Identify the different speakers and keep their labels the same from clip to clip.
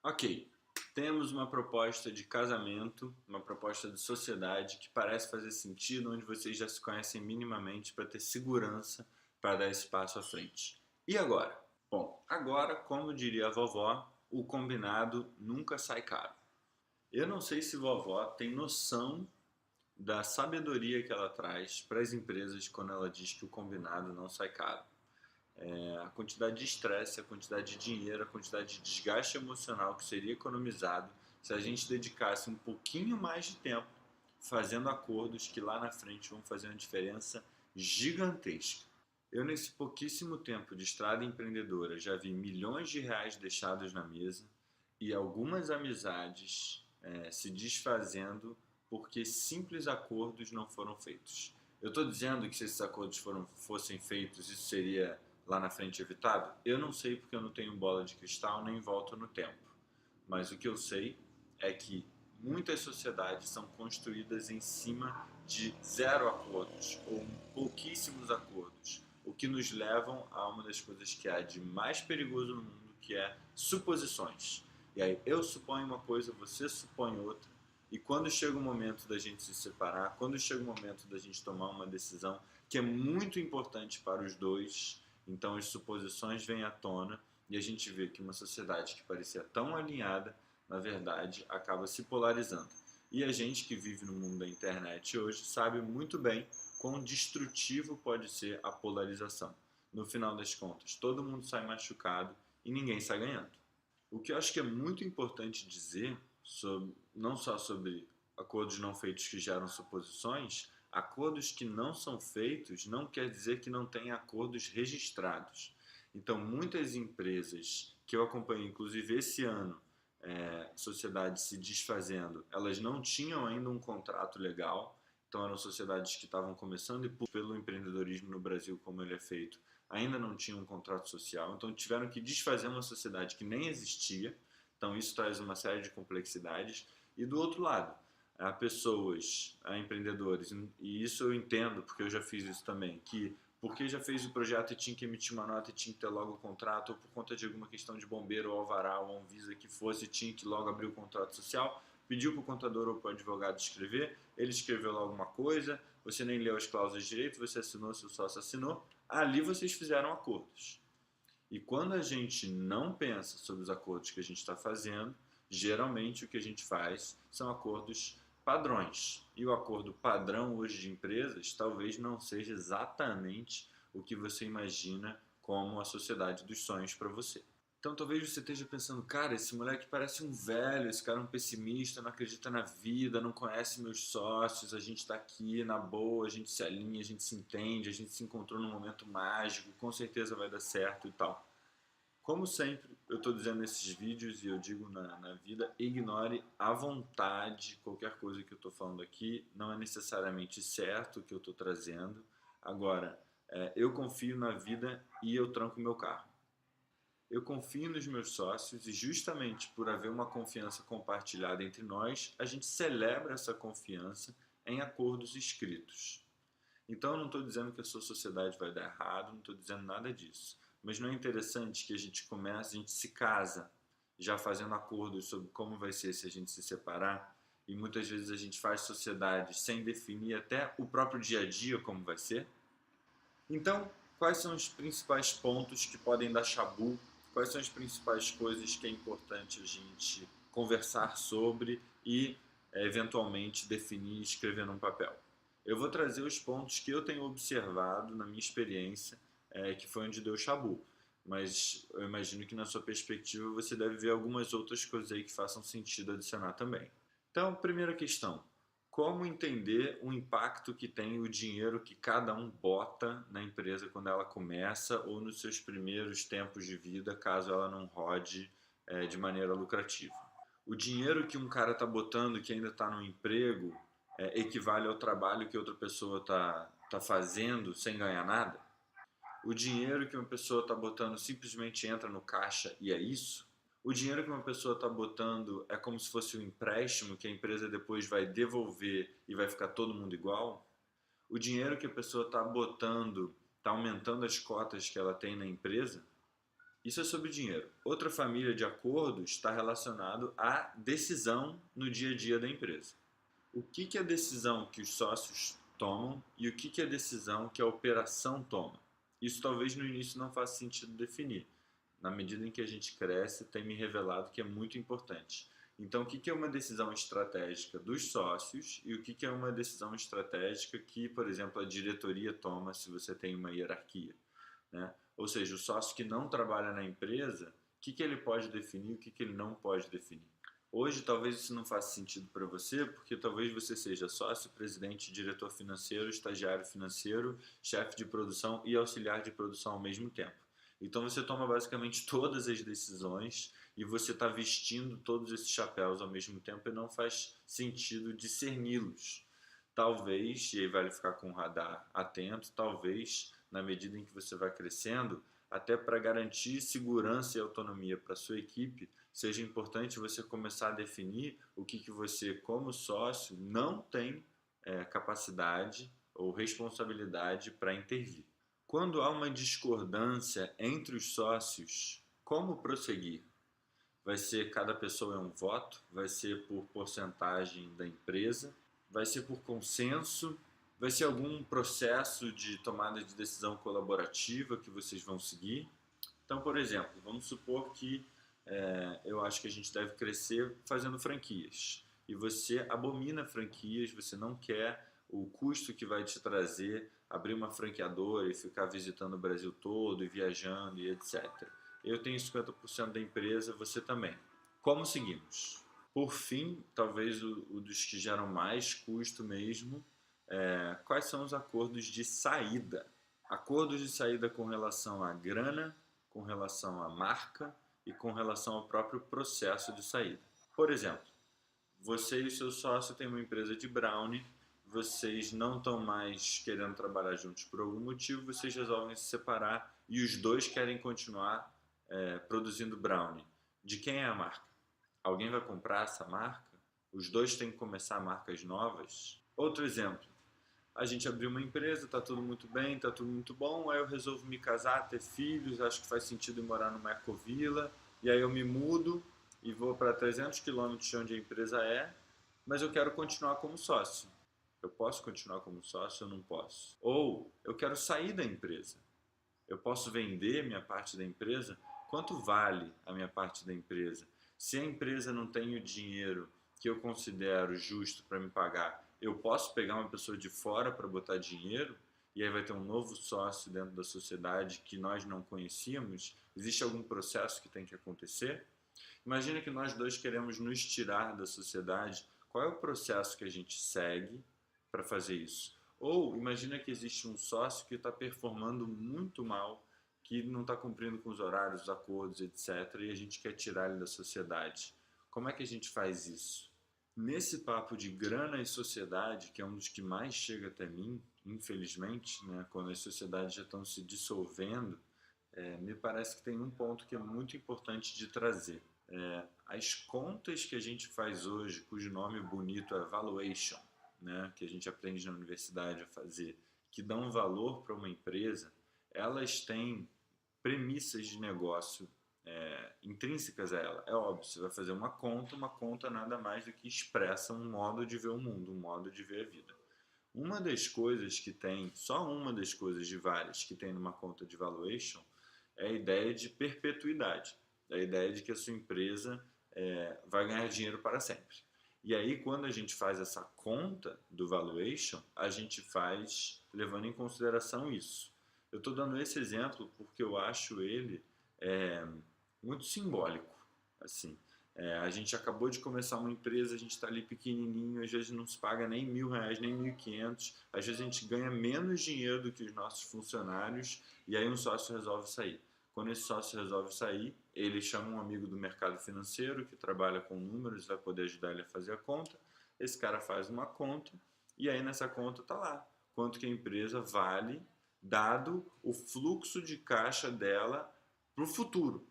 Speaker 1: Ok, temos uma proposta de casamento, uma proposta de sociedade que parece fazer sentido, onde vocês já se conhecem minimamente para ter segurança para dar esse passo à frente. E agora? Bom, agora, como diria a vovó, o combinado nunca sai caro. Eu não sei se vovó tem noção da sabedoria que ela traz para as empresas quando ela diz que o combinado não sai caro. A quantidade de estresse, a quantidade de dinheiro, a quantidade de desgaste emocional que seria economizado se a gente dedicasse um pouquinho mais de tempo fazendo acordos que lá na frente vão fazer uma diferença gigantesca. Eu, nesse pouquíssimo tempo de estrada empreendedora, já vi milhões de reais deixados na mesa e algumas amizades se desfazendo porque simples acordos não foram feitos. Eu estou dizendo que se esses acordos fossem feitos, isso seria lá na frente evitado? Eu não sei porque eu não tenho bola de cristal nem volto no tempo. Mas o que eu sei é que muitas sociedades são construídas em cima de zero acordos ou pouquíssimos acordos, o que nos levam a uma das coisas que há de mais perigoso no mundo, que é suposições. E aí eu suponho uma coisa, você supõe outra, e quando chega o momento da gente se separar, quando chega o momento da gente tomar uma decisão que é muito importante para os dois, então as suposições vêm à tona e a gente vê que uma sociedade que parecia tão alinhada, na verdade, acaba se polarizando. E a gente que vive no mundo da internet hoje sabe muito bem quão destrutivo pode ser a polarização. No final das contas, todo mundo sai machucado e ninguém sai ganhando. O que eu acho que é muito importante dizer, não só sobre acordos não feitos que geram suposições, acordos que não são feitos não quer dizer que não tem acordos registrados. Então, muitas empresas que eu acompanhei, inclusive esse ano, sociedades se desfazendo, elas não tinham ainda um contrato legal, então eram sociedades que estavam começando e pelo empreendedorismo no Brasil, como ele é feito, ainda não tinham um contrato social, então tiveram que desfazer uma sociedade que nem existia, então isso traz uma série de complexidades. E do outro lado, há pessoas, há empreendedores, e isso eu entendo, porque eu já fiz isso também, que porque já fez o projeto e tinha que emitir uma nota e tinha que ter logo o contrato, ou por conta de alguma questão de bombeiro, ou alvará, ou Anvisa que fosse, tinha que logo abrir o contrato social, pediu para o contador ou para o advogado escrever, ele escreveu lá alguma coisa, você nem leu as cláusulas de direito, você assinou, seu sócio assinou, ali vocês fizeram acordos. E quando a gente não pensa sobre os acordos que a gente está fazendo, geralmente o que a gente faz são acordos padrões. E o acordo padrão hoje de empresas talvez não seja exatamente o que você imagina como a sociedade dos sonhos para você. Então talvez você esteja pensando, cara, esse moleque parece um velho, esse cara é um pessimista, não acredita na vida, não conhece meus sócios, a gente está aqui na boa, a gente se alinha, a gente se entende, a gente se encontrou num momento mágico, com certeza vai dar certo e tal. Como sempre, eu estou dizendo nesses vídeos e eu digo na vida, ignore à vontade qualquer coisa que eu estou falando aqui, não é necessariamente certo o que eu estou trazendo. Agora, eu confio na vida e eu tranco meu carro. Eu confio nos meus sócios e justamente por haver uma confiança compartilhada entre nós, a gente celebra essa confiança em acordos escritos. Então eu não estou dizendo que a sua sociedade vai dar errado, não estou dizendo nada disso. Mas não é interessante que a gente comece, a gente se casa já fazendo acordos sobre como vai ser se a gente se separar e muitas vezes a gente faz sociedade sem definir até o próprio dia a dia como vai ser? Então, quais são os principais pontos que podem dar chabu? Quais são as principais coisas que é importante a gente conversar sobre e, eventualmente, definir e escrever num papel? Eu vou trazer os pontos que eu tenho observado na minha experiência, que foi onde deu chabu. Mas eu imagino que na sua perspectiva você deve ver algumas outras coisas aí que façam sentido adicionar também. Então, primeira questão: como entender o impacto que tem o dinheiro que cada um bota na empresa quando ela começa ou nos seus primeiros tempos de vida, caso ela não rode de maneira lucrativa? O dinheiro que um cara está botando que ainda está no emprego equivale ao trabalho que outra pessoa tá fazendo sem ganhar nada? O dinheiro que uma pessoa está botando simplesmente entra no caixa e é isso? O dinheiro que uma pessoa está botando é como se fosse um empréstimo que a empresa depois vai devolver e vai ficar todo mundo igual? O dinheiro que a pessoa está botando está aumentando as cotas que ela tem na empresa? Isso é sobre dinheiro. Outra família de acordos está relacionado à decisão no dia a dia da empresa. O que é a decisão que os sócios tomam e o que é a decisão que a operação toma? Isso talvez no início não faça sentido definir. Na medida em que a gente cresce, tem me revelado que é muito importante. Então, o que é uma decisão estratégica dos sócios e o que é uma decisão estratégica que, por exemplo, a diretoria toma se você tem uma hierarquia, né? Ou seja, o sócio que não trabalha na empresa, o que ele pode definir e o que ele não pode definir. Hoje, talvez isso não faça sentido para você, porque talvez você seja sócio, presidente, diretor financeiro, estagiário financeiro, chefe de produção e auxiliar de produção ao mesmo tempo. Então, você toma basicamente todas as decisões e você está vestindo todos esses chapéus ao mesmo tempo e não faz sentido discerni-los. Talvez, e aí vale ficar com o radar atento, talvez, na medida em que você vai crescendo, até para garantir segurança e autonomia para a sua equipe, seja importante você começar a definir o que você, como sócio, não tem capacidade ou responsabilidade para intervir. Quando há uma discordância entre os sócios, como prosseguir? Vai ser cada pessoa é um voto? Vai ser por porcentagem da empresa? Vai ser por consenso? Vai ser algum processo de tomada de decisão colaborativa que vocês vão seguir? Então, por exemplo, vamos supor que eu acho que a gente deve crescer fazendo franquias. E você abomina franquias, você não quer o custo que vai te trazer abrir uma franqueadora e ficar visitando o Brasil todo e viajando e etc. Eu tenho 50% da empresa, você também. Como seguimos? Por fim, talvez o dos que geram mais custo mesmo, quais são os acordos de saída? Acordos de saída com relação à grana, com relação à marca e com relação ao próprio processo de saída. Por exemplo, você e o seu sócio têm uma empresa de brownie, vocês não estão mais querendo trabalhar juntos por algum motivo, vocês resolvem se separar e os dois querem continuar produzindo brownie. De quem é a marca? Alguém vai comprar essa marca? Os dois têm que começar marcas novas? Outro exemplo, a gente abriu uma empresa, tá tudo muito bem, tá tudo muito bom, aí eu resolvo me casar, ter filhos, acho que faz sentido morar numa ecovila, e aí eu me mudo e vou para 300 quilômetros de onde a empresa é, mas eu quero continuar como sócio. Eu posso continuar como sócio ou não posso? Ou eu quero sair da empresa. Eu posso vender minha parte da empresa? Quanto vale a minha parte da empresa? Se a empresa não tem o dinheiro que eu considero justo para me pagar, eu posso pegar uma pessoa de fora para botar dinheiro e aí vai ter um novo sócio dentro da sociedade que nós não conhecíamos? Existe algum processo que tem que acontecer? Imagina que nós dois queremos nos tirar da sociedade. Qual é o processo que a gente segue para fazer isso? Ou imagina que existe um sócio que está performando muito mal, que não está cumprindo com os horários, os acordos, etc. E a gente quer tirar ele da sociedade. Como é que a gente faz isso? Nesse papo de grana e sociedade, que é um dos que mais chega até mim, infelizmente, né, quando as sociedades já estão se dissolvendo, me parece que tem um ponto que é muito importante de trazer. As contas que a gente faz hoje, cujo nome bonito é valuation, né, que a gente aprende na universidade a fazer, que dão valor para uma empresa, elas têm premissas de negócio intrínsecas a ela. É óbvio, você vai fazer uma conta nada mais do que expressa um modo de ver o mundo, um modo de ver a vida. Uma das coisas que tem, só uma das coisas de várias que tem numa conta de valuation é a ideia de perpetuidade, é a ideia de que a sua empresa vai ganhar dinheiro para sempre. E aí, quando a gente faz essa conta do valuation, a gente faz levando em consideração isso. Eu estou dando esse exemplo porque eu acho ele muito simbólico. Assim, a gente acabou de começar uma empresa, a gente está ali pequenininho, às vezes não se paga nem R$ 1.000, nem 1.500, às vezes a gente ganha menos dinheiro do que os nossos funcionários e aí um sócio resolve sair. Quando esse sócio resolve sair, ele chama um amigo do mercado financeiro que trabalha com números, vai poder ajudar ele a fazer a conta. Esse cara faz uma conta e aí nessa conta está lá quanto que a empresa vale dado o fluxo de caixa dela para o futuro.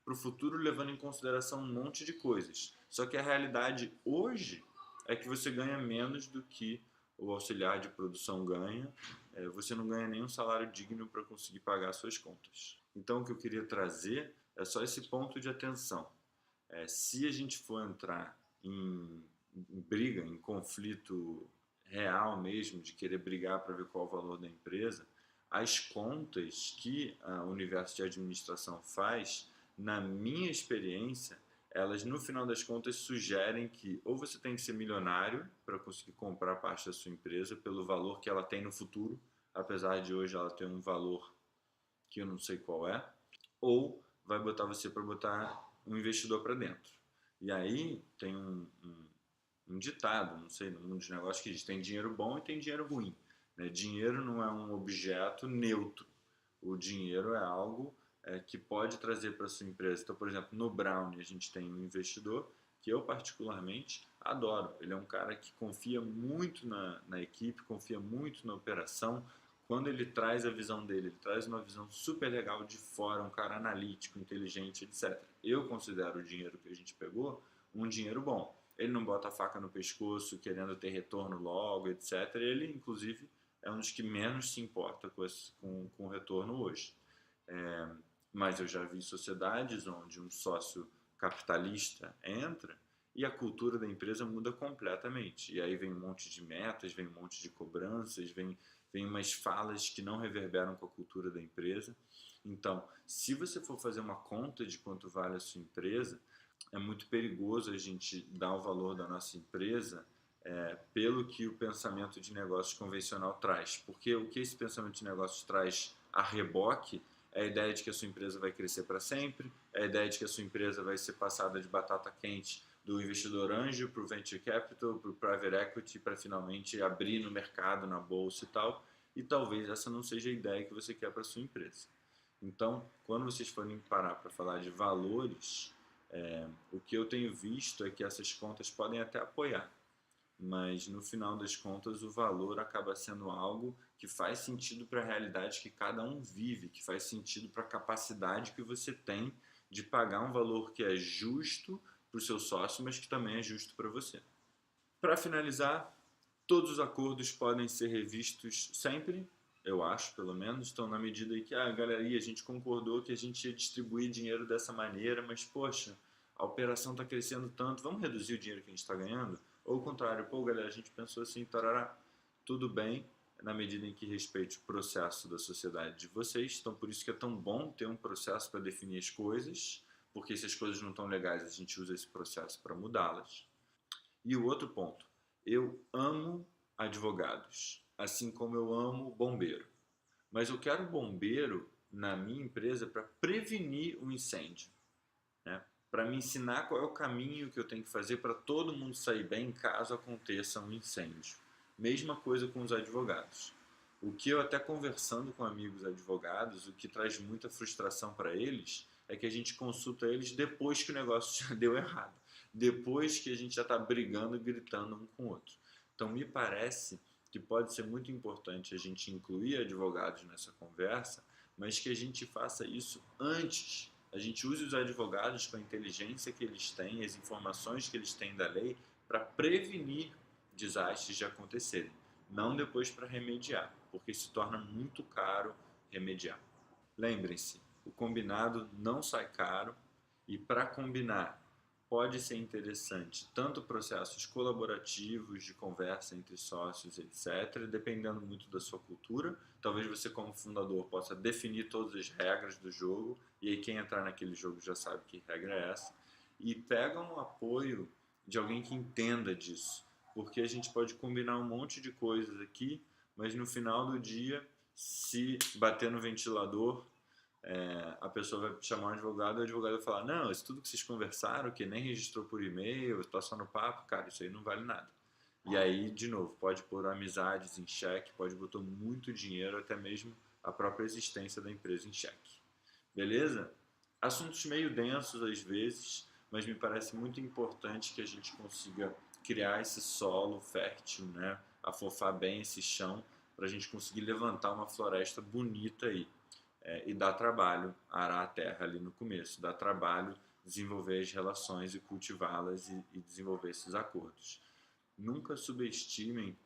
Speaker 1: Para o futuro, levando em consideração um monte de coisas. Só que a realidade hoje é que você ganha menos do que o auxiliar de produção ganha. Você não ganha nenhum salário digno para conseguir pagar suas contas. Então, o que eu queria trazer É só esse ponto de atenção. Se a gente for entrar em briga, em conflito real mesmo, de querer brigar para ver qual é o valor da empresa, as contas que o universo de administração faz, na minha experiência, elas no final das contas sugerem que ou você tem que ser milionário para conseguir comprar parte da sua empresa pelo valor que ela tem no futuro, apesar de hoje ela ter um valor que eu não sei qual é, ou vai botar você para botar um investidor para dentro. E aí tem um ditado, não sei, no mundo de negócios que diz: tem dinheiro bom e tem dinheiro ruim. Né? Dinheiro não é um objeto neutro. O dinheiro é algo que pode trazer para a sua empresa. Então, por exemplo, no Brownie a gente tem um investidor que eu particularmente adoro. Ele é um cara que confia muito na equipe, confia muito na operação. Quando ele traz a visão dele, ele traz uma visão super legal de fora, um cara analítico, inteligente, etc. Eu considero o dinheiro que a gente pegou um dinheiro bom. Ele não bota a faca no pescoço querendo ter retorno logo, etc. Ele, inclusive, é um dos que menos se importa com o retorno hoje. Mas eu já vi sociedades onde um sócio capitalista entra e a cultura da empresa muda completamente. E aí vem um monte de metas, vem um monte de cobranças, vem umas falas que não reverberam com a cultura da empresa. Então, se você for fazer uma conta de quanto vale a sua empresa, é muito perigoso a gente dar o valor da nossa empresa pelo que o pensamento de negócios convencional traz. Porque o que esse pensamento de negócios traz a reboque é a ideia de que a sua empresa vai crescer para sempre, é a ideia de que a sua empresa vai ser passada de batata quente do investidor anjo para o venture capital, para o private equity, para finalmente abrir no mercado, na bolsa e tal. E talvez essa não seja a ideia que você quer para a sua empresa. Então, quando vocês forem parar para falar de valores, o que eu tenho visto é que essas contas podem até apoiar, mas no final das contas o valor acaba sendo algo que faz sentido para a realidade que cada um vive, que faz sentido para a capacidade que você tem de pagar um valor que é justo para o seu sócio, mas que também é justo para você. Para finalizar, todos os acordos podem ser revistos sempre, eu acho, pelo menos. Então, na medida em que galera, a gente concordou que a gente ia distribuir dinheiro dessa maneira, mas, poxa, a operação está crescendo tanto, vamos reduzir o dinheiro que a gente está ganhando? Ou o contrário, pô, galera, a gente pensou assim, tarará, tudo bem, na medida em que respeite o processo da sociedade de vocês. Então, por isso que é tão bom ter um processo para definir as coisas, porque se as coisas não estão legais, a gente usa esse processo para mudá-las. E o outro ponto, eu amo advogados, assim como eu amo bombeiro. Mas eu quero bombeiro na minha empresa para prevenir o incêndio, né? Para me ensinar qual é o caminho que eu tenho que fazer para todo mundo sair bem caso aconteça um incêndio. Mesma coisa com os advogados. O que eu até conversando com amigos advogados, o que traz muita frustração para eles é que a gente consulta eles depois que o negócio já deu errado, depois que a gente já está brigando e gritando um com o outro. Então me parece que pode ser muito importante a gente incluir advogados nessa conversa, mas que a gente faça isso antes. A gente use os advogados com a inteligência que eles têm, as informações que eles têm da lei, para prevenir desastres de acontecerem, não depois para remediar, porque se torna muito caro remediar. Lembrem-se, o combinado não sai caro e para combinar pode ser interessante tanto processos colaborativos de conversa entre sócios, etc., dependendo muito da sua cultura. Talvez você, como fundador, possa definir todas as regras do jogo e aí quem entrar naquele jogo já sabe que regra é essa. E pega um apoio de alguém que entenda disso, porque a gente pode combinar um monte de coisas aqui, mas no final do dia, se bater no ventilador, a pessoa vai chamar um advogado e o advogado vai falar: não, isso tudo que vocês conversaram, que nem registrou por e-mail, está só no papo, cara, isso aí não vale nada. E aí, de novo, pode pôr amizades em xeque, pode botar muito dinheiro, até mesmo a própria existência da empresa em xeque. Beleza? Assuntos meio densos às vezes, mas me parece muito importante que a gente consiga criar esse solo fértil, né? Afofar bem esse chão para a gente conseguir levantar uma floresta bonita aí. E dá trabalho arar a terra ali no começo, dá trabalho desenvolver as relações e cultivá-las e desenvolver esses acordos. Nunca subestimem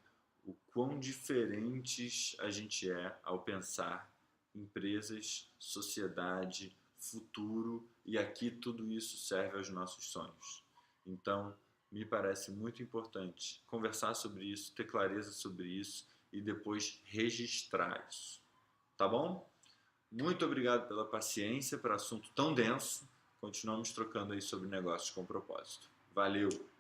Speaker 1: o quão diferentes a gente é ao pensar empresas, sociedade, futuro, e aqui tudo isso serve aos nossos sonhos. Então, me parece muito importante conversar sobre isso, ter clareza sobre isso e depois registrar isso. Tá bom? Muito obrigado pela paciência, por assunto tão denso. Continuamos trocando aí sobre negócios com propósito. Valeu!